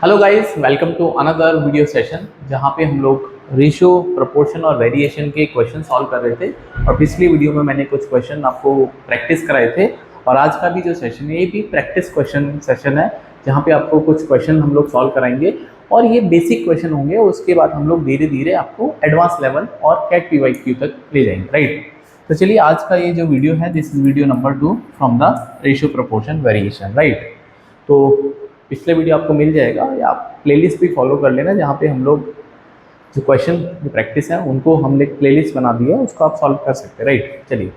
Hello guys, welcome to another video session जहाँ पे हम लोग रेशियो, प्रोपोर्शन और वेरिएशन के क्वेश्चन सॉल्व कर रहे थे। और पिछली वीडियो में मैंने कुछ क्वेश्चन आपको प्रैक्टिस कराए थे और आज का भी जो सेशन है ये भी प्रैक्टिस क्वेश्चन सेशन है जहाँ पे आपको कुछ क्वेश्चन हम लोग सॉल्व कराएंगे और ये बेसिक क्वेश्चन होंगे। उसके बाद हम लोग धीरे धीरे आपको एडवांस लेवल और कैट PYQ तक ले जाएंगे, राइट। तो चलिए, आज का ये जो वीडियो है, this is video number 2 from the ratio, proportion, variation, right. तो पिछले वीडियो आपको मिल जाएगा या आप प्लेलिस्ट भी फॉलो कर लेना जहाँ पे हम लोग जो क्वेश्चन जो प्रैक्टिस है उनको हमने प्लेलिस्ट बना दी है, उसको आप सॉल्व कर सकते हैं, राइट। चलिए,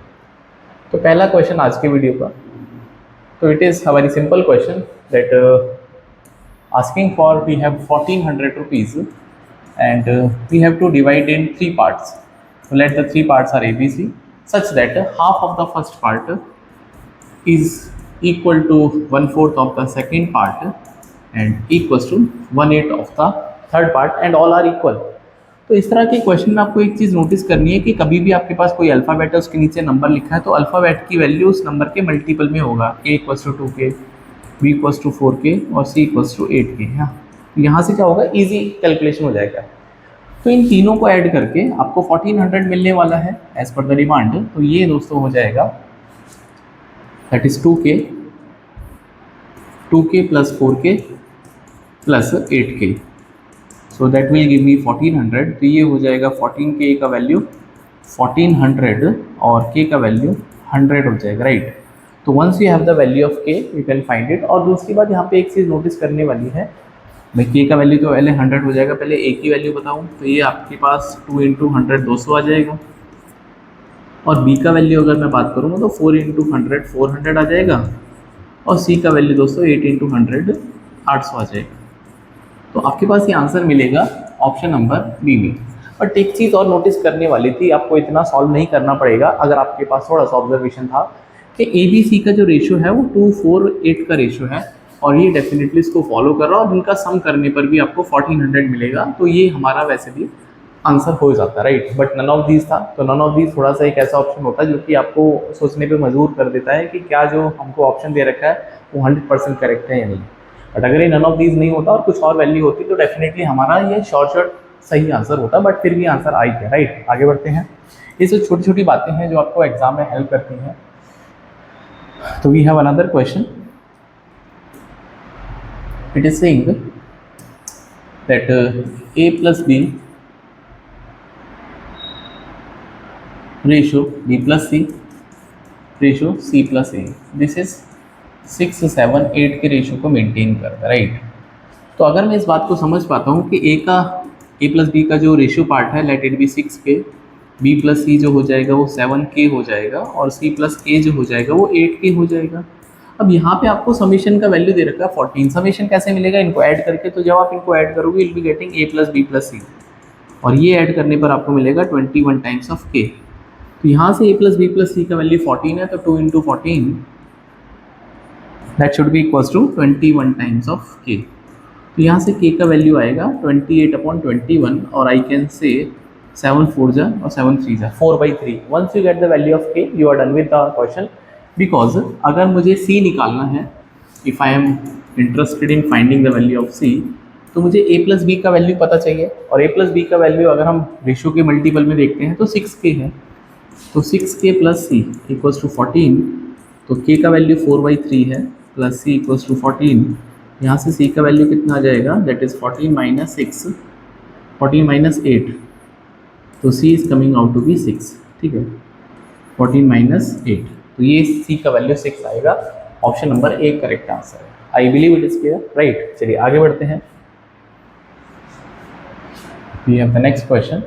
तो पहला क्वेश्चन आज के वीडियो का, तो it is a very simple question that asking for we have 1400 rupees and we have to divide in 3 parts. So let the 3 parts are ABC such that half of the first part is equal to 1/4 of the second part and equals to 1/8 of the third part and all are equal. तो इस तरह के question में आपको एक चीज़ notice करनी है कि कभी भी आपके पास कोई अल्फ़ाबेट है, उसके नीचे नंबर लिखा है, तो अल्फ़ाबेट की वैल्यू उस नंबर के मल्टीपल में होगा। A equals to 2K, B equals to 4K और C इक्वल्स टू 8K। यहाँ से क्या होगा, ईजी कैलकुलेशन हो जाएगा। तो इन तीनों को ऐड करके आपको 1400 मिलने वाला है एज पर द डिमांड। तो ये दोस्तों हो जाएगा that is 2K plus 4K plus 8K। So that will give me 1400। तो ये हो जाएगा 14K का वैल्यू 1400 और K का वैल्यू 100 हो जाएगा, राइट। तो once you have the value of K you can find it. और दूसरी बात यहाँ पे एक चीज़ नोटिस करने वाली है, भाई K का वैल्यू तो पहले 100 हो जाएगा। पहले A की वैल्यू बताऊँ तो ये आपके पास 2 × 100 200 आ जाएगा। और B का वैल्यू अगर मैं बात करूँगा तो 4 × 100 400 आ जाएगा। और C का वैल्यू दोस्तों 8 × 100 800 आ जाएगा। तो आपके पास ये आंसर मिलेगा ऑप्शन नंबर बी में। बट एक चीज़ और नोटिस करने वाली थी, आपको इतना सॉल्व नहीं करना पड़ेगा अगर आपके पास थोड़ा सा ऑब्जर्वेशन था कि ABC का जो रेशियो है वो 248 का रेशियो है और ये डेफिनेटली इसको फॉलो कर रहा है और इनका सम करने पर भी आपको 1400 मिलेगा। तो ये हमारा वैसे भी आंसर हो जाता है, right. But none of these था, तो नन ऑफ दीज थोड़ा सा एक ऐसा ऑप्शन होता है जो कि आपको सोचने पे मजबूर कर देता है कि क्या जो हमको ऑप्शन दे रखा है वो 100% करेक्ट है या नहीं। बट अगर ये नन ऑफ दीज नहीं होता और कुछ और वैल्यू होती तो डेफिनेटली हमारा ये शॉर्ट सही आंसर होता, बट फिर भी आंसर आ गया, राइट। आगे बढ़ते हैं। ये सब छोटी छोटी बातें हैं जो आपको एग्जाम में हेल्प करती हैं। तो we have another question. It is saying that A plus B ratio B plus C ratio C plus A, this is 6, 7, 8 के रेशियो को मेंटेन करता है, राइट। तो अगर मैं इस बात को समझ पाता हूँ कि A प्लस बी का जो रेशियो पार्ट है let it be 6K, B plus C जो हो जाएगा वो 7K हो जाएगा और C प्लस A जो हो जाएगा वो 8K हो जाएगा। अब यहाँ पे आपको समीशन का वैल्यू दे रखा है 14। समीशन कैसे मिलेगा, इनको ऐड करके। तो जब आप इनको ऐड करोगे will be getting A plus B plus C और ये ऐड करने पर आपको मिलेगा 21 टाइम्स ऑफ K। तो यहाँ से A plus B plus C का वैल्यू 14 है, तो 2 × 14 that should be equals to 21 times of K। तो यहाँ से K का वैल्यू आएगा 28/21 और आई कैन से 7 4 जा और 7 3 जा 4/3। Once you get the value of K you are done with the question. Because अगर मुझे C निकालना है, if I am interested in finding the value of C, तो मुझे A प्लस B का वैल्यू पता चाहिए। और A प्लस B का वैल्यू अगर हम रेशियो के मल्टीपल में देखते हैं तो 6K है। तो 6K plus C equals to 14। तो K का वैल्यू 4/3 है प्लस C इक्वल्स टू 14। यहाँ से C का वैल्यू कितना आ जाएगा, दैट इज़ 14 - 6 14 - 8। तो C is coming out to be 6, ठीक है। 14 - 8, तो ये C का वैल्यू 6 आएगा। Option number A correct answer है। I believe it is clear, right. चलिए आगे बढ़ते हैं। We have the next question.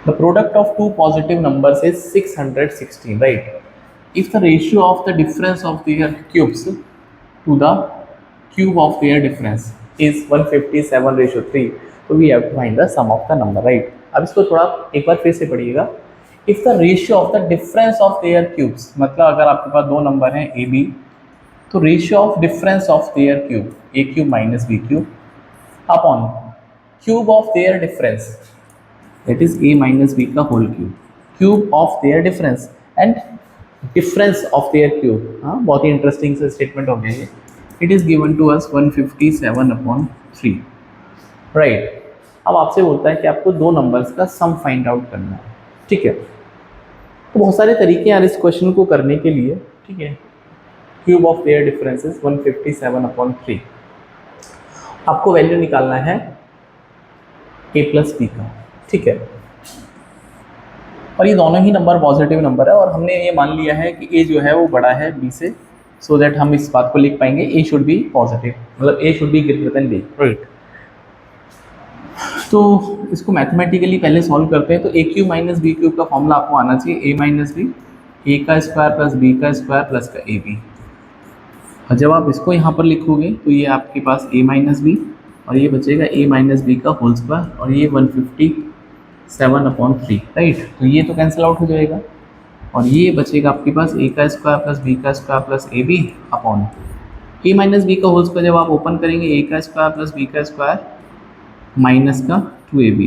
The product of two positive numbers is 616, right? If the ratio of the difference of their cubes to the cube of their difference is 157/3, so we have to find the sum of the number, right? अब इसको थोड़ा एक बार फिर से पढ़िएगा। If the ratio of the difference of their cubes, मतलब अगर आपके पास दो नंबर हैं A B, तो ratio of difference of their cube A cube minus B cube upon cube of their difference, that is A minus B का whole cube, cube of their difference, and difference of their cube. हाँ, बहुत ही interesting से statement हो गया ये। It is given to us 157/3, right. अब आपसे बोलता है कि आपको दो नंबर्स का सम फाइंड आउट करना है, ठीक है। तो बहुत सारे तरीके हैं यार इस क्वेश्चन को करने के लिए, ठीक है। क्यूब ऑफ देयर डिफरेंसेस 157/3, आपको वैल्यू निकालना है a प्लस बी का, ठीक है। और ये दोनों ही नंबर पॉजिटिव नंबर है और हमने ये मान लिया है कि a जो है वो बड़ा है b से, सो दैट हम इस बात को लिख पाएंगे a शुड बी पॉजिटिव, मतलब a should be greater than b, right. तो इसको मैथमेटिकली पहले सॉल्व करते हैं। तो ए क्यूब माइनस बी क्यूब का फॉर्मूला आपको आना चाहिए, a माइनस बी, ए का स्क्वायर प्लस बी का स्क्वायर प्लस का ए बी। और जब आप इसको यहाँ पर लिखोगे तो ये आपके पास a माइनस बी और ये बचेगा a माइनस बी का होल स्क्वायर और ये 157/3, राइट। तो ये तो कैंसिल आउट हो जाएगा और ये बचेगा आपके पास a का स्क्वायर प्लस बी का square plus a b upon a minus b का होल स्क्वायर। जब आप ओपन करेंगे a का स्क्वायर प्लस बी का स्क्वायर माइनस का 2ab,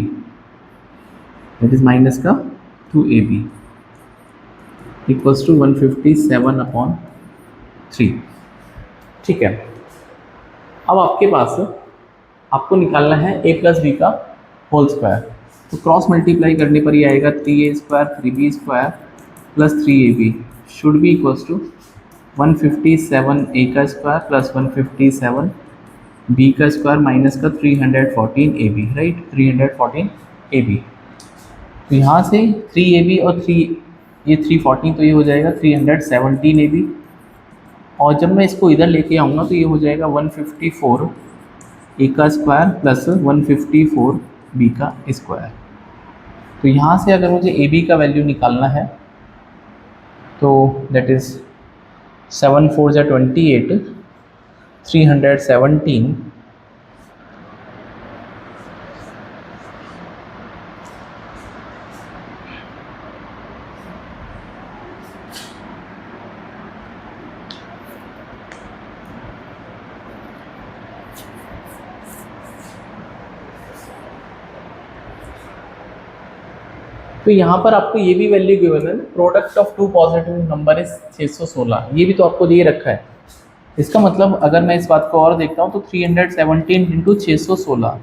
दैट इज माइनस का 2ab इक्वल्स टू 157/3, ठीक है। अब आपके पास आपको निकालना है a प्लस बी का होल स्क्वायर। तो क्रॉस मल्टीप्लाई करने पर ये आएगा 3a square 3b square plus 3ab should be equals to 157a का स्क्वायर प्लस 157 b का स्क्वायर माइनस का 314ab, राइट, 314ab। तो यहाँ से 3ab और 314, तो ये हो जाएगा 317ab। और जब मैं इसको इधर लेके आऊँगा तो ये हो जाएगा 154 a का स्क्वायर प्लस 154 b का स्क्वायर। तो यहाँ से अगर मुझे a b का वैल्यू निकालना है तो दैट इज़ 7 4 जा 28, 317 तो यहाँ पर आपको ये भी वैल्यू गिवन है, product of two positive number is 616, ये भी तो आपको दिए रखा है। इसका मतलब अगर मैं इस बात को और देखता हूँ तो 317 इंटू 616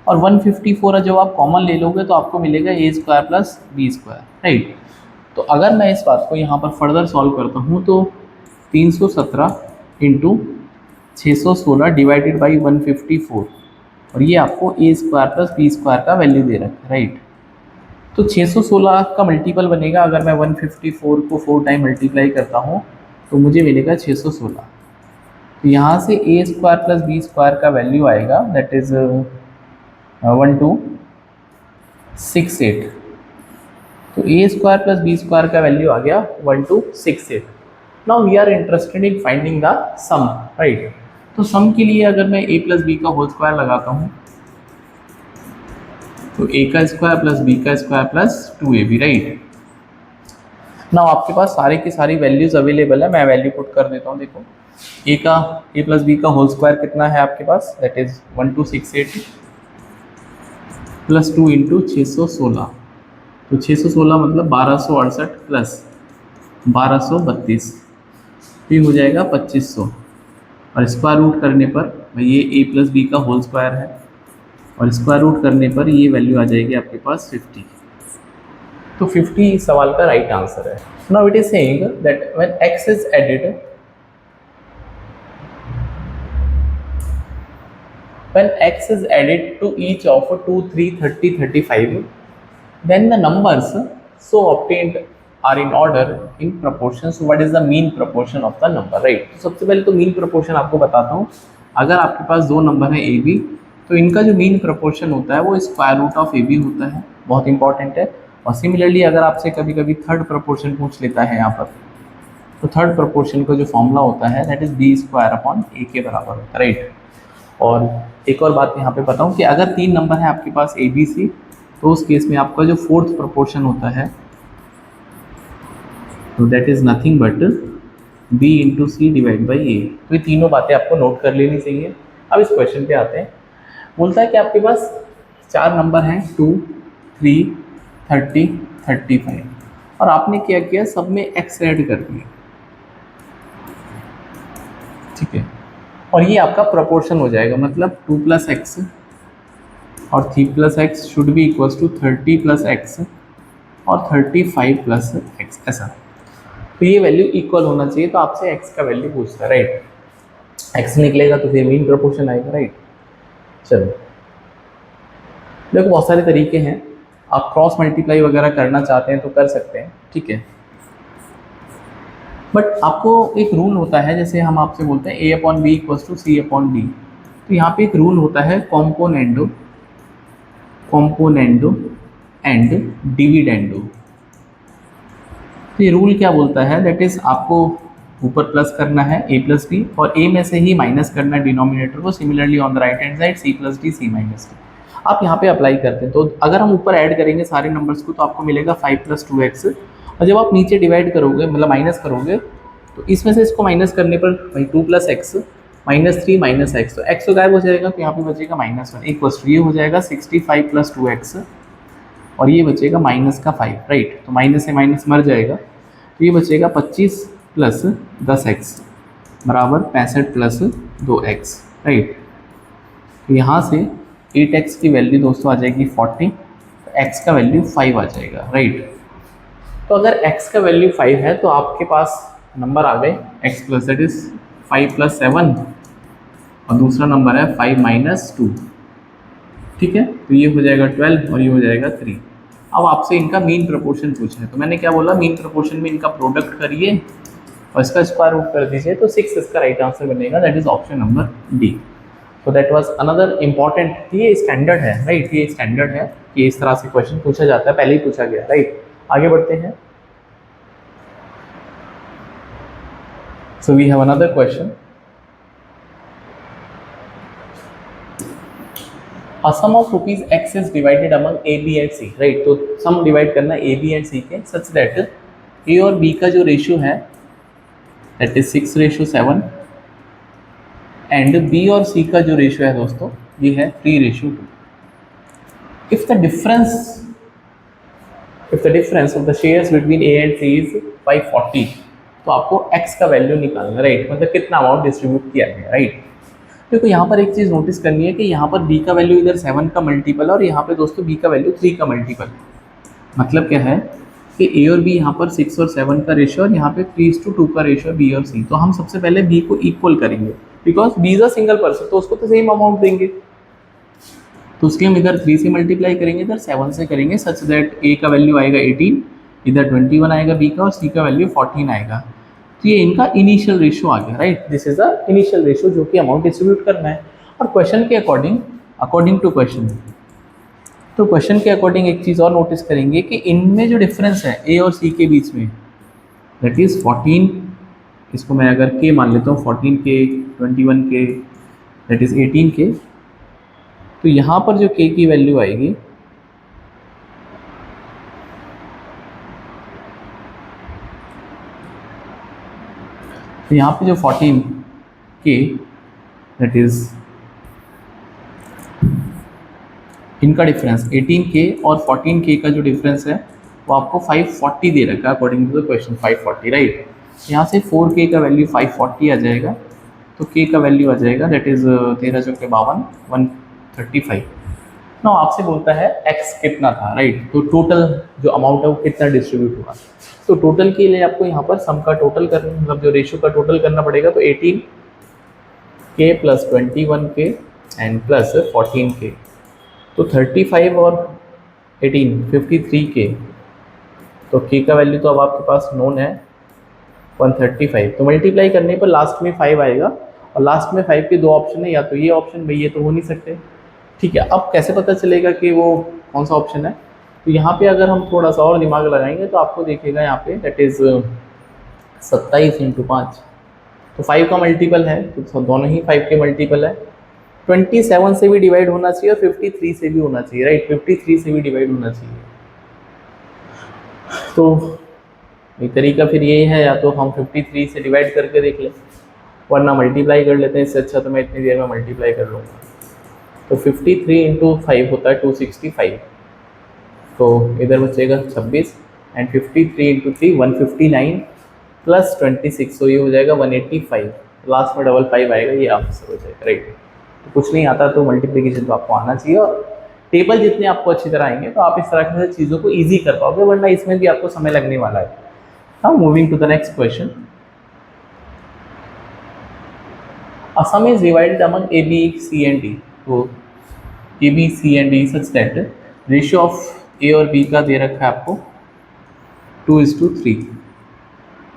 और 154 जब आप कॉमन ले लोगे तो आपको मिलेगा a square plus b square, right. तो अगर मैं इस बात को यहाँ पर फर्दर सॉल्व करता हूँ तो 317 इंटू 616 डिवाइडेड बाई 154 और ये आपको a square plus b square का वैल्यू दे रखा है, राइट। तो 616 का मल्टीपल बनेगा, अगर मैं 154 को 4 टाइम मल्टीप्लाई करता हूँ तो मुझे मिलेगा 616। तो यहाँ से a square plus b square का वैल्यू आएगा दैट इज़ 1268। तो a square plus b square का वैल्यू आ गया 1268। Now we are interested in finding the sum, right. तो सम के लिए अगर मैं a प्लस बी का होल स्क्वायर लगाता हूँ तो a का स्क्वायर प्लस b का square plus 2ab, right. Now आपके पास सारे की सारी वैल्यूज अवेलेबल है, मैं वैल्यू पुट कर देता हूँ। देखो a प्लस b का होल स्क्वायर कितना है आपके पास, दैट इज 1268 प्लस 2 इंटू 616। तो 616 मतलब 1268 प्लस 1232, ये हो जाएगा 2500 और स्क्वायर रूट करने पर ये a प्लस बी का होल स्क्वायर है और स्क्वायर रूट करने पर ये वैल्यू आ जाएगी आपके पास 50। तो 50 इस सवाल का राइट आंसर है। Now it is saying that when x is added, when x is added to each of 2, 3, 30, 35, then the numbers so obtained are in order in proportion. So what is the mean proportion of the number, right? तो सबसे पहले तो mean proportion आपको बताता हूँ। अगर आपके पास दो नंबर है a b तो इनका जो mean proportion होता है वो square root of a b होता है, बहुत इंपॉर्टेंट है। और सिमिलरली अगर आपसे कभी कभी थर्ड प्रोपोर्शन पूछ लेता है यहाँ पर, तो थर्ड प्रोपोर्शन का जो फॉर्मूला होता है that is b square upon a के बराबर होता है, राइट। और एक और बात यहाँ पे बताऊँ कि अगर तीन नंबर है आपके पास ए बी सी तो उस केस में आपका जो फोर्थ प्रोपोर्शन होता है तो that is nothing but B into C divide by A. तो ये तीनों बातें आपको नोट कर लेनी चाहिए। अब इस क्वेश्चन पे आते हैं। बोलता है कि आपके पास चार नंबर हैं 2, 3, 30, 35 और आपने क्या किया, सब में x ऐड कर दिया, ठीक है। और ये आपका प्रोपोर्शन हो जाएगा, मतलब 2 + x और 3 + x should be equals to 30 + x और 35 + x, ऐसा। तो ये वैल्यू इक्वल होना चाहिए, तो आपसे x का वैल्यू पूछता है, राइट। x निकलेगा तो फिर मीन प्रोपोर्शन आएगा, राइट। चलो देखो, बहुत सारे तरीके हैं, आप क्रॉस मल्टीप्लाई वगैरह करना चाहते हैं तो कर सकते हैं, ठीक है। बट आपको एक रूल होता है, जैसे हम आपसे बोलते हैं a/b = c/d, तो यहाँ पे एक रूल होता है कॉम्पोनेंडो एंड डिविडेंडो। तो ये रूल क्या बोलता है, दैट इज आपको ऊपर प्लस करना है a + b और a में से ही माइनस करना है डिनोमिनेटर को। Similarly on the right hand side c + d c - d। आप यहाँ पे अप्लाई करते हैं, तो अगर हम ऊपर ऐड करेंगे सारे नंबर्स को तो आपको मिलेगा 5 + 2x, और जब आप नीचे डिवाइड करोगे, मतलब माइनस करोगे, तो इसमें से इसको माइनस करने पर भाई 2 + x -3 - x, तो x तो गायब हो जाएगा, तो यहाँ पे बचेगा -1 इक्वल्स टू ये हो जाएगा 65 + 2x और ये बचेगा -5, राइट। तो माइनस से माइनस मर जाएगा, तो ये बचेगा 25 + 10x बराबर 65 + 2x, राइट। तो यहाँ से 8x की वैल्यू दोस्तों आ जाएगी 40, तो x का वैल्यू 5 आ जाएगा, राइट। तो अगर x का वैल्यू 5 है तो आपके पास नंबर आ गए x+, दैट इज 5 + 7 और दूसरा नंबर है 5 - 2, ठीक है। तो ये हो जाएगा 12 और ये हो जाएगा 3। अब आपसे इनका मीन प्रोपोर्शन पूछा है, तो मैंने क्या बोला, मीन प्रोपोर्शन में इनका प्रोडक्ट करिए और इसका स्क्वायर रूट कर दीजिए, तो 6 इसका राइट आंसर बनेगा, that is option number D. तो दैट वाज अनदर इम्पॉर्टेंट, ये स्टैंडर्ड है, राइट, ये स्टैंडर्ड है कि इस तरह से क्वेश्चन पूछा जाता है, पहले ही पूछा गया, राइट। आगे बढ़ते हैं। So we have another question, a sum of rupees x is divided among a, b and c, right. तो सम डिवाइड करना a, b and c के, सच दैट a और b का जो रेशियो है दैट इज 6:7 एंड b और c का जो रेशियो है दोस्तों ये है 3:2। If the difference of the shares between a and c is 540, तो आपको x का वैल्यू निकालना, राइट, मतलब कितना अमाउंट डिस्ट्रीब्यूट किया गया, राइट। देखो यहाँ पर एक चीज़ नोटिस करनी है कि यहाँ पर b का वैल्यू इधर 7 का मल्टीपल और यहाँ पे दोस्तों b का वैल्यू 3 का मल्टीपल। मतलब क्या है कि a और b यहाँ पर 6 और 7 का रेशियो और यहाँ पे 3:2 का रेशियो b और c। तो हम सबसे पहले b को इक्वल करेंगे, because b is a single person, तो उसको तो सेम अमाउंट देंगे, तो उसके हम इधर 3 से मल्टीप्लाई करेंगे, इधर 7 से करेंगे, सच दैट a का वैल्यू आएगा 18, इधर 21 आएगा b का और c का वैल्यू 14 आएगा। तो ये इनका इनिशियल रेशियो आ गया, right, this is the initial ratio जो कि अमाउंट डिस्ट्रीब्यूट करना है। और क्वेश्चन के अकॉर्डिंग टू क्वेश्चन, तो क्वेश्चन के अकॉर्डिंग एक चीज़ और नोटिस करेंगे कि इनमें जो डिफरेंस है ए और सी के बीच में दैट इज़ 14, इसको मैं अगर के मान लेता हूँ 14k 21k that is 18k, तो यहाँ पर जो k की वैल्यू आएगी तो यहाँ पे जो 14k दैट इज़ इनका डिफरेंस 18k और 14k का जो डिफरेंस है वो आपको 540 दे रखा है according to the question, 540, right. यहाँ से 4k का वैल्यू 540 आ जाएगा, तो k का वैल्यू आ जाएगा दैट इज़ 13 × 52 135। ना आपसे बोलता है x कितना था, राइट, तो टोटल जो अमाउंट है वो कितना डिस्ट्रीब्यूट हुआ। तो टोटल के लिए आपको यहाँ पर सम का टोटल करना, मतलब जो रेशियो का टोटल करना पड़ेगा, तो 18k + 21k and plus 14k, तो 35 और 18 53k, तो k का वैल्यू तो अब आपके पास नोन है 135, तो मल्टीप्लाई करने पर लास्ट में 5 आएगा और लास्ट में 5 के दो ऑप्शन है, या तो ये ऑप्शन, भाई ये तो हो नहीं सकते, ठीक है। अब कैसे पता चलेगा कि वो कौन सा ऑप्शन है, तो यहाँ पे अगर हम थोड़ा सा और दिमाग लगाएंगे तो आपको देखेगा यहाँ पे दैट इज़ 27 × 5, तो 5 का मल्टीपल है, तो दोनों ही 5 के मल्टीपल है। 27 से भी डिवाइड होना चाहिए और 53 से भी होना चाहिए, राइट, 53 से भी डिवाइड होना चाहिए। तो एक तरीका फिर ये है, या तो हम 53 से डिवाइड करके देख लें, वरना मल्टीप्लाई कर लेते हैं, इससे अच्छा तो मैं इतनी देर में मल्टीप्लाई कर लूँगा। तो 53 × 5 होता है 265, तो इधर बचेगा 26 एंड 53 इंटू 3 159 प्लस 26, तो ये हो जाएगा 185, लास्ट में डबल 5 आएगा, ये आंसर हो जाएगा, राइट। तो कुछ नहीं आता तो मल्टीप्लिकेशन तो आपको आना चाहिए, और टेबल जितने आपको अच्छी तरह आएंगे तो आप इस तरह से चीज़ों को ईजी कर पाओगे, वरना इसमें भी आपको समय लगने वाला है। हाँ, moving to the next question. A sum is divided among A, B, C and D. तो A, B, C and D such that ratio of A और B का दे रखा है आपको 2:3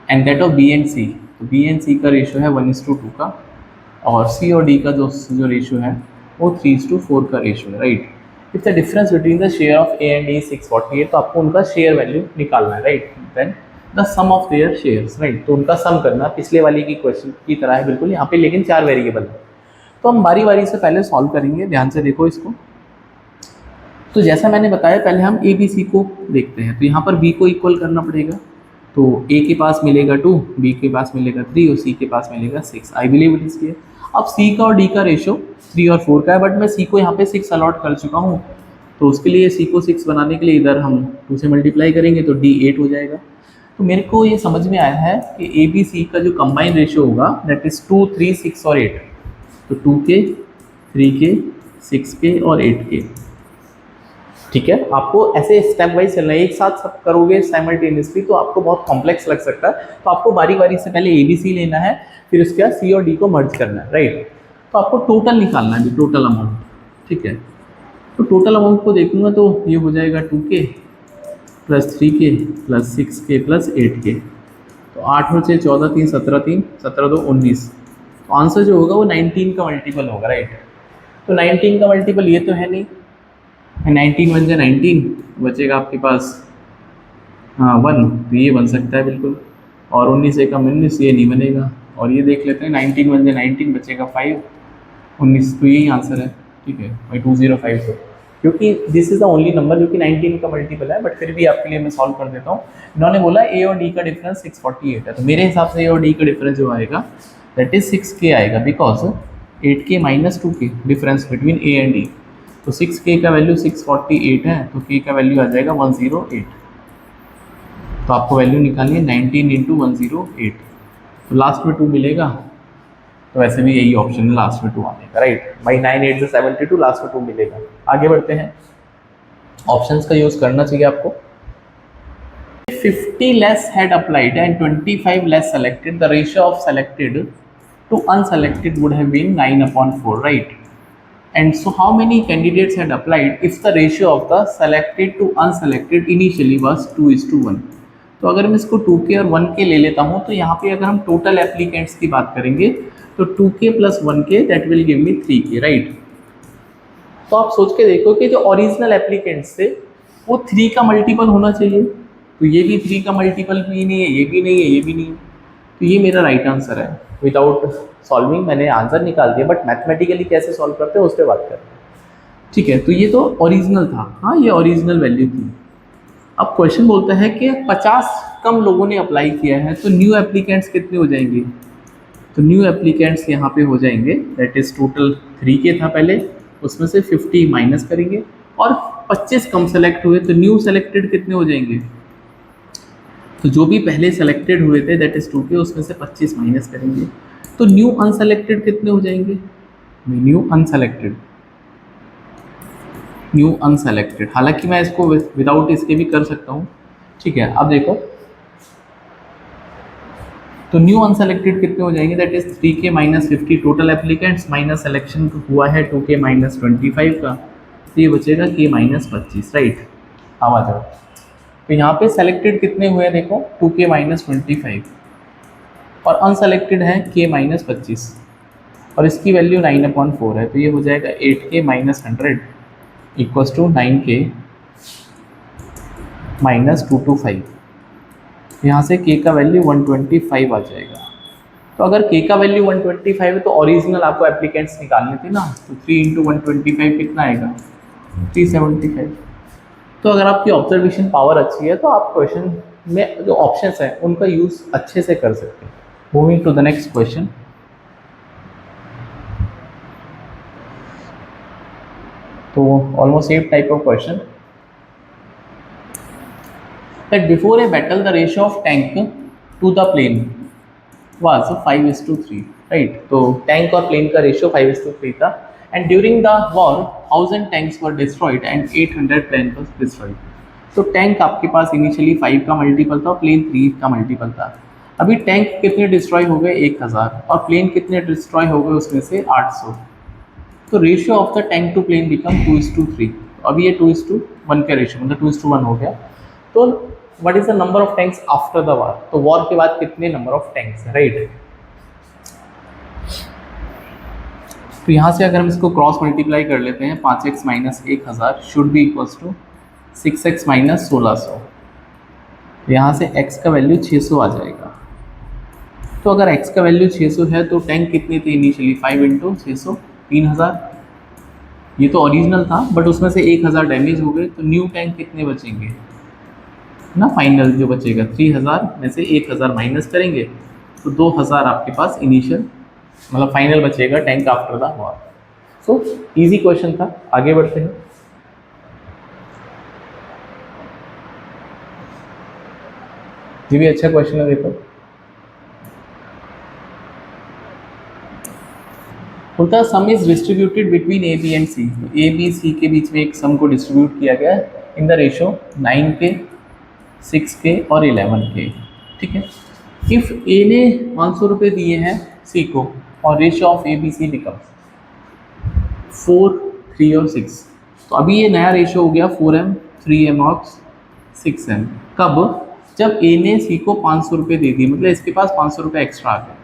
and that of B and C। तो B and C का ratio है 1:2 का, और C और D का जो रेशियो है वो 3:4 का रेशियो है, right. If the difference between the share of A and D 648, तो आपको उनका शेयर वैल्यू निकालना है, right. Then the sum of their shares, right, तो उनका सम करना, पिछले वाली की क्वेश्चन की तरह है बिल्कुल यहाँ पे, लेकिन 4 वेरिएबल है। तो हम बारी बारी से पहले सॉल्व करेंगे, ध्यान से देखो इसको। तो जैसा मैंने बताया, पहले हम ए बी सी को देखते हैं। तो यहाँ पर बी को इक्वल करना पड़ेगा, तो ए के पास मिलेगा 2, बी के पास मिलेगा 3 और सी के पास मिलेगा 6। आई बिलीव इट इज क्लियर। अब सी का और डी का रेशियो 3 और 4 का है, बट मैं सी को यहाँ पे 6 अलॉट कर चुका हूँ, तो उसके लिए सी को 6 बनाने के लिए इधर हम 2 से मल्टीप्लाई करेंगे तो डी 8 हो जाएगा। तो मेरे को ये समझ में आया है कि ए बी सी का जो कंबाइंड रेशियो होगा दैट इज 2, 3, 6 और 8। तो 2 के, 3 के, 6 के और 8 के, ठीक है। आपको ऐसे स्टेप वाइज चलना है, एक साथ सब करोगे साइमल्टेनियसली तो आपको बहुत कॉम्प्लेक्स लग सकता है। तो आपको बारी बारी से पहले ए बी सी लेना है, फिर उसके बाद सी और डी को मर्ज करना है, राइट। तो आपको टोटल निकालना है, टोटल अमाउंट, ठीक है। तो टोटल अमाउंट को देखूंगा तो ये हो जाएगा 2K plus 3K plus 6K plus 8K। तो 8 और 6 14, 3 17, 3 17 2 19। तो आंसर जो होगा वो 19 का मल्टीपल होगा, राइट। तो 19 का मल्टीपल ये तो है नहीं, 19 1 19 बचेगा आपके पास 1, तो ये बन सकता है बिल्कुल, और 19 1 19, ये नहीं बनेगा। और ये देख लेते हैं, 19 1 19 बचेगा 5, 19, तो यही आंसर है, ठीक है भाई, 205। से क्योंकि this is the only number जो कि 19 का मल्टीपल है, बट फिर भी आपके लिए मैं सॉल्व कर देता हूँ। इन्होंने बोला ए और डी का डिफरेंस 648 है, तो मेरे हिसाब से ए और डी का डिफरेंस जो आएगा दैट इज 6K आएगा, because 8K minus 2K difference between A and D. तो 6K का वैल्यू 648 है, तो K का वैल्यू आ जाएगा 108। तो आपको वैल्यू निकालनी है 19 इंटू 108, तो लास्ट में 2 मिलेगा। तो वैसे भी यही ऑप्शन है लास्ट में 2 आने का, राइट भाई। 9 8 से 72, लास्ट में 2 मिलेगा। आगे बढ़ते हैं, ऑप्शंस का यूज करना चाहिए आपको। 50 less had applied and 25 less selected, the ratio of selected to unselected would have been 9/4, right. And so how many candidates had applied if the ratio of the selected to unselected initially was 2:1? तो अगर मैं इसको 2K और 1K ले लेता हूँ, तो यहाँ पे अगर हम टोटल एप्लीकेंट्स की बात करेंगे तो 2K plus 1K that will give me 3K, right. तो आप सोच के देखो कि जो ओरिजिनल एप्लीकेंट्स थे वो 3 का मल्टीपल होना चाहिए, तो ये भी 3 का मल्टीपल भी नहीं है, ये भी नहीं है, ये भी नहीं है, तो ये मेरा राइट आंसर है। विदाउट सॉल्विंग मैंने आंसर निकाल दिया, बट मैथमेटिकली कैसे सॉल्व करते हैं उस पर बात करते हैं, ठीक है। तो ये तो ओरिजिनल था, हाँ ये ओरिजिनल वैल्यू थी। अब क्वेश्चन बोलता है कि 50 कम लोगों ने अप्लाई किया है, तो न्यू एप्लीकेंट्स कितने हो जाएंगे? तो न्यू एप्लीकेंट्स यहाँ पे हो जाएंगे दैट इज टोटल 3K था पहले, उसमें से 50 माइनस करेंगे, और 25 कम सेलेक्ट हुए, तो न्यू सेलेक्टेड कितने हो जाएंगे? तो जो भी पहले सेलेक्टेड हुए थे दैट इज 2K, उसमें से 25 माइनस करेंगे, तो न्यू अनसेलेक्टेड कितने हो जाएंगे? न्यू अनसेलेक्टेड, हालांकि मैं इसको विदाउट इसके भी कर सकता हूँ, ठीक है। अब देखो, तो न्यू अनसेलेक्टेड कितने हो जाएंगे? That is 3K minus 50 total applicants minus selection हुआ है 2K माइनस 25 का, तो ये बचेगा K माइनस 25, राइट। अब आ जाओ, तो यहाँ पे सेलेक्टेड कितने हुए हैं देखो, 2K माइनस 25, और अनसेलेक्टेड है K माइनस 25, और इसकी वैल्यू 9/4 है, तो ये हो जाएगा 8K minus 100 equals to 9K minus 225। यहाँ से K का वैल्यू 125 आ जाएगा। तो अगर K का वैल्यू 125 है तो ओरिजिनल आपको एप्लीकेंट्स निकालने थे ना, तो 3 इंटू 125 कितना आएगा? 375। तो अगर आपकी ऑब्जर्वेशन पावर अच्छी है तो आप क्वेश्चन में जो ऑप्शंस हैं उनका यूज़ अच्छे से कर सकते हैं। Moving to the next question. तो almost same type of question. that before a battle the ratio of tank to the plane was 5:3, right? तो टैंक और प्लेन का रेशियो 5:3 था, and during the war 1000 tanks were destroyed and 800 plane was destroyed. तो tank आपके पास initially 5 का multiple था और प्लेन 3 का मल्टीपल था। अभी टैंक कितने डिस्ट्रॉय हो गए? 1000, और प्लेन कितने डिस्ट्रॉय हो गए उसमें से? 800। तो ratio of the tank to plane become 2:3। अभी ये 2:1 का रेशियो मतलब 2:1 हो गया। तो what is the number of tanks after the war? तो वॉर के बाद कितने नंबर ऑफ टैंक्स है, राइट? तो यहाँ से अगर हम इसको क्रॉस मल्टीप्लाई कर लेते हैं, 5x minus 1000 should be equals to 6x minus 1600। यहाँ से x का वैल्यू 600 आ जाएगा। तो अगर x का वैल्यू 600 है तो टैंक कितने थे इनिशियली? 5 × 600 3000। ये तो ओरिजिनल था बट उसमें से 1000 डैमेज हो गए, तो न्यू टैंक कितने बचेंगे ना? फाइनल जो बचेगा 3000 में से 1000 माइनस करेंगे तो 2000 आपके पास इनिशियल मतलब फाइनल बचेगा tank after the war. So easy question था, आगे बढ़ते हैं। ये भी अच्छा क्वेश्चन है, देखो उल्टा sum is distributed between A B and C. A B C के बीच में एक सम को डिस्ट्रीब्यूट किया गया है in the ratio 9K 6K और 11K, ठीक है। इफ ए ने 500 रुपये दिए हैं सी को और ratio of A B C becomes 4, 3 और 6। तो अभी ये नया रेशियो हो गया 4m 3m और 6m। कब? जब ए ने सी को 500 रुपये दे दिए, मतलब इसके पास 500 रुपये एक्स्ट्रा आ गए।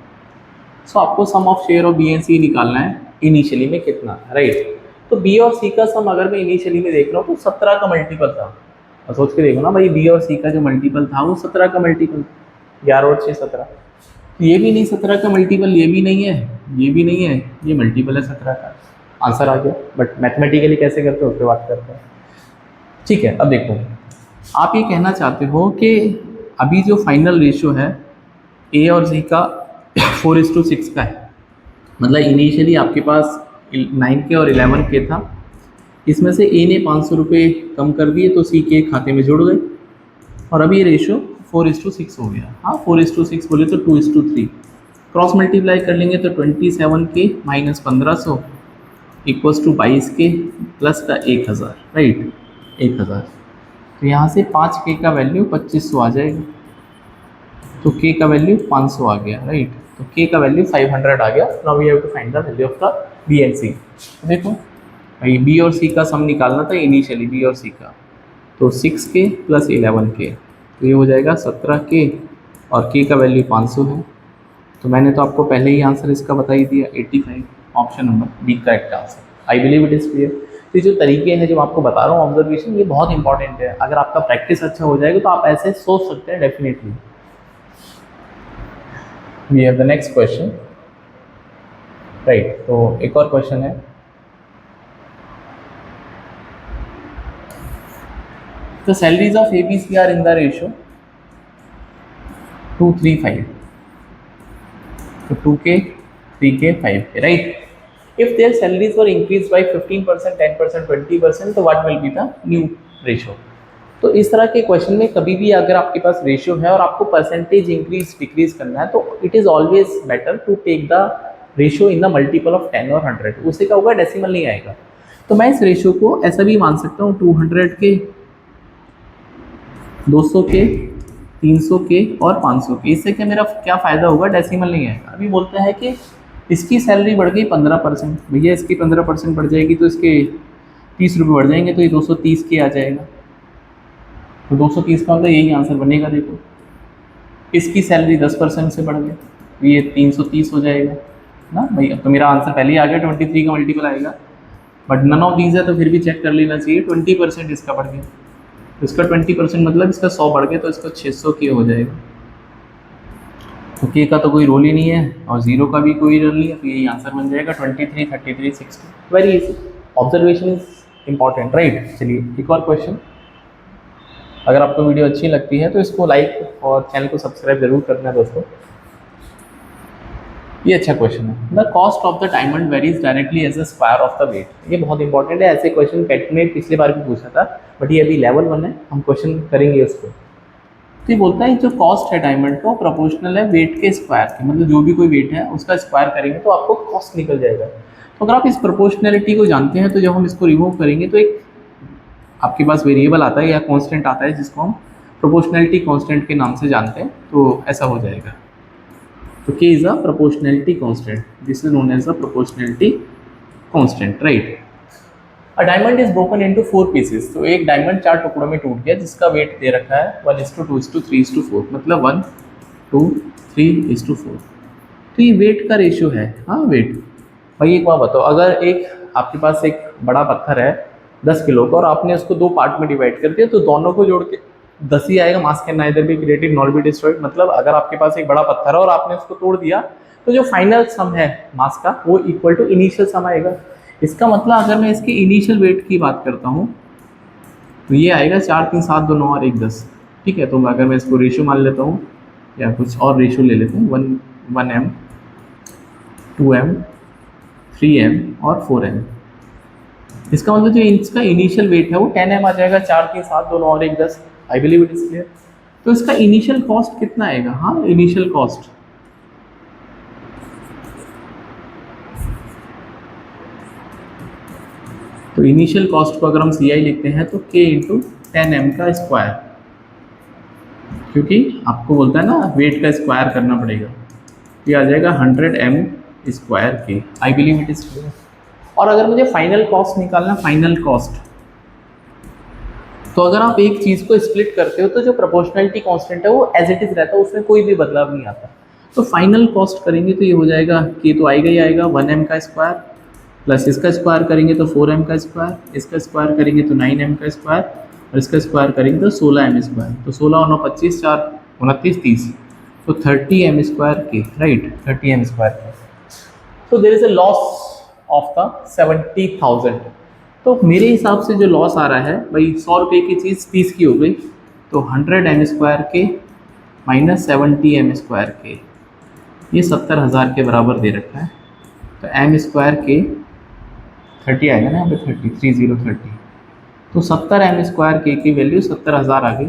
सो आपको sum of share of B and C निकालना है इनिशियली में कितना, राइट? तो बी और सी का सम अगर मैं इनिशियली में देख रहा हूँ तो 17 का मल्टीपल था। और सोच के देखो ना भाई, बी और सी का जो मल्टीपल था वो 17 का मल्टीपल, 11 और 6 17। ये भी नहीं 17 का मल्टीपल, ये भी नहीं है, ये भी नहीं है, ये मल्टीपल है 17 का। आंसर आ गया। बट मैथमेटिकली कैसे करते हो उस पर बात करते हैं, ठीक है। अब देखो, आप ये कहना चाहते हो कि अभी जो फाइनल रेशियो है ए और सी का 4:6 का है, मतलब इनिशियली आपके पास 9K और 11K था, इसमें से ए ने 500 रुपये कम कर दिए तो सी के खाते में जुड़ गए, और अभी ये रेशियो 4:6 हो गया। हाँ 4:6 बोले तो 2:3। क्रॉस मल्टीप्लाई कर लेंगे तो 27K minus 1500 equals to 22K plus का 1000, राइट? 1000। तो यहाँ से 5K का वैल्यू 2500 आ जाएगा, तो K का वैल्यू 500 आ गया, राइट? तो K का वैल्यू 500 आ गया। Now we have to find the value of the B and C। देखो भाई, B और C का सम निकालना था इनिशियली, B और C का, तो 6K प्लस 11K, तो ये हो जाएगा 17K और K का वैल्यू 500 है। तो मैंने तो आपको पहले ही आंसर इसका बता ही दिया, 85। Option number B correct answer. I believe it is clear. तो जो तरीके हैं जो आपको बता रहा हूँ ऑब्जर्वेशन, ये बहुत इंपॉर्टेंट है। अगर आपका प्रैक्टिस अच्छा हो जाएगा तो आप ऐसे सोच सकते हैं definitely. We have the next question, right? तो एक और क्वेश्चन है, the salaries of ABC are in the ratio 2:3:5. So 2K, 3K, 5K, right? If their salaries were increased by 15%, 10%, 20%, तो what will be the new ratio? तो इस तरह के question में कभी भी अगर आपके पास रेशियो है और आपको परसेंटेज इंक्रीज डिक्रीज करना है, तो it is always better to take the ratio in the multiple of 10 और 100। उससे क्या होगा, डेसिमल नहीं आएगा। तो मैं इस रेशियो को ऐसा भी मान सकता हूँ 200 के, 200 के, 300 के और 500 के। इससे क्या मेरा क्या फ़ायदा होगा, डेसिमल नहीं आएगा। अभी बोलते हैं कि इसकी सैलरी बढ़ गई 15%, भैया इसकी 15% बढ़ जाएगी तो इसके 30 रुपये बढ़ जाएंगे, तो ये 230 के आ जाएगा। तो 230 का मतलब यही आंसर बनेगा। देखो इसकी सैलरी 10% से बढ़ गई तो ये 330 हो जाएगा ना भाई। अब तो मेरा आंसर पहले ही आ गया, 23 का मल्टीपल आएगा। बट नन ऑफ दीज है तो फिर भी चेक कर लेना चाहिए। 20% इसका बढ़ गया, तो इसका 20% मतलब इसका 100 बढ़ गया, तो इसका 600 के हो जाएगा। तो के का तो कोई रोल ही नहीं है और जीरो का भी कोई रोल नहीं है, तो यही आंसर बन जाएगा 23, 33, 60। Very easy. Observation is important, right? चलिए एक और क्वेश्चन। अगर आपको वीडियो अच्छी लगती है तो इसको लाइक और चैनल को सब्सक्राइब जरूर करना दोस्तों। ये अच्छा क्वेश्चन है। The cost of the diamond varies directly as a square of the weight. ये बहुत इंपॉर्टेंट है। ऐसे क्वेश्चन कैट में पिछली बार भी पूछा था, बट ये अभी लेवल 1 है, हम क्वेश्चन करेंगे उसको। तो ये बोलता है जो कॉस्ट है डायमंड का वो प्रोपोर्शनल है वेट के स्क्वायर के, मतलब जो भी कोई वेट है उसका स्क्वायर करेंगे तो आपको कॉस्ट निकल जाएगा। तो अगर आप इस प्रोपोर्शनैलिटी को जानते हैं तो जब हम इसको रिमूव करेंगे तो एक आपके पास वेरिएबल आता है या कांस्टेंट आता है जिसको हम प्रोपोर्शनैलिटी कांस्टेंट के नाम से जानते हैं, तो ऐसा हो जाएगा। तो K is a proportionality constant, this is known as a proportionality constant, right. A diamond is broken into 4 pieces, तो एक डायमंड 4 टुकड़ों में टूट गया जिसका वेट दे रखा है 1:2:3:4, मतलब 1 2 3:4। तो ये वेट का रेशियो है। हाँ वेट, भाई एक बात बताओ, अगर एक आपके पास एक बड़ा पत्थर है 10 किलो का और आपने उसको 2 पार्ट में डिवाइड कर दिया तो दोनों को जोड़ के 10 ही आएगा। मास can neither be created nor be destroyed, मतलब अगर आपके पास एक बड़ा पत्थर है और आपने उसको तोड़ दिया तो जो फाइनल सम है मास का वो इक्वल टू इनिशियल सम आएगा। इसका मतलब अगर मैं इसके इनिशियल वेट की बात करता हूँ तो ये आएगा 4 3 7 2 9 और 1 10, ठीक है। तो अगर मैं इसको रेशियो मान लेता हूँ या कुछ और रेशियो ले लेते हैं 1m 2m 3m और 4m, इसका मतलब जो इसका इनिशियल वेट है वो 10m आ जाएगा। 4 3 7 2 9 और 1 10, आई बिलीव इट इज क्लियर। तो इसका इनिशियल कॉस्ट कितना आएगा? हाँ इनिशियल कॉस्ट, तो इनिशियल कॉस्ट को अगर हम CI लिखते हैं तो K इंटू 10m का स्क्वायर, क्योंकि आपको बोलता है ना वेट का स्क्वायर करना पड़ेगा, ये आ जाएगा 100m square K, I believe it is clear. और अगर मुझे फाइनल कॉस्ट निकालना, फाइनल कॉस्ट, तो अगर आप एक चीज़ को स्प्लिट करते हो तो जो प्रोपोर्शनैलिटी कांस्टेंट है वो एज इट इज रहता है, उसमें कोई भी बदलाव नहीं आता। तो फाइनल कॉस्ट करेंगे तो ये हो जाएगा K तो आएगा ही आएगा 1m का स्क्वायर प्लस इसका स्क्वायर करेंगे तो 4m का स्क्वायर, इसका स्क्वायर करेंगे तो 9m का स्क्वायर और इसका स्क्वायर करेंगे तो 16m स्क्वायर। तो 16 और 9 25 4 29 30, तो 30m square K, right, 30m square K। तो there is a loss of the 70,000। तो मेरे हिसाब से जो लॉस आ रहा है भाई 100 रुपये की चीज़ 30 की हो गई, तो 100m square K minus 70m square K, ये 70,000 के बराबर दे रखा है। तो m स्क्वायर K 30 आएगा ना यहाँ पे, 30, तो 70m स्क्वायर K की वैल्यू 70,000 आ गई।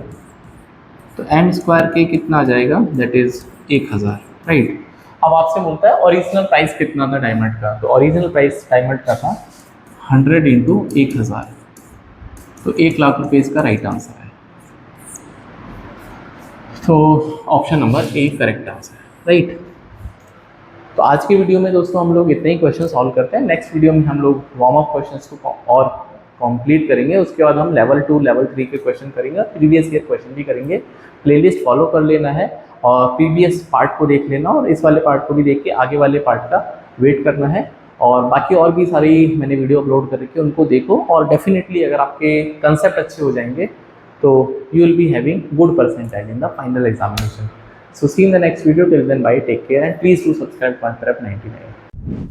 तो m स्क्वायर K कितना आ जाएगा? That is 1000, right. अब आपसे बोलता है ओरिजिनल प्राइस कितना था डायमंड का, तो ओरिजिनल प्राइस डायमंड का था 100 इंटू 1000, तो 1 लाख रुपये इसका राइट आंसर है। तो option number A correct answer है, राइट। तो आज की वीडियो में दोस्तों हम लोग इतने ही क्वेश्चन सॉल्व करते हैं। नेक्स्ट वीडियो में हम लोग वार्म अप क्वेश्चंस को और कंप्लीट करेंगे, उसके बाद हम लेवल 2 लेवल 3 के क्वेश्चन करेंगे, प्रीवियस ईयर क्वेश्चन भी करेंगे। प्लेलिस्ट फॉलो कर लेना है और प्रीवियस पार्ट को देख लेना और इस वाले पार्ट को भी देख के आगे वाले पार्ट का वेट करना है। और बाकी और भी सारी मैंने वीडियो अपलोड कर रखी है, उनको देखो और डेफिनेटली अगर आपके कंसेप्ट अच्छे हो जाएंगे तो you will be having good percentile in the final examination. So see you in the next video. Till then, bye, take care, and please do subscribe Path Prep 99.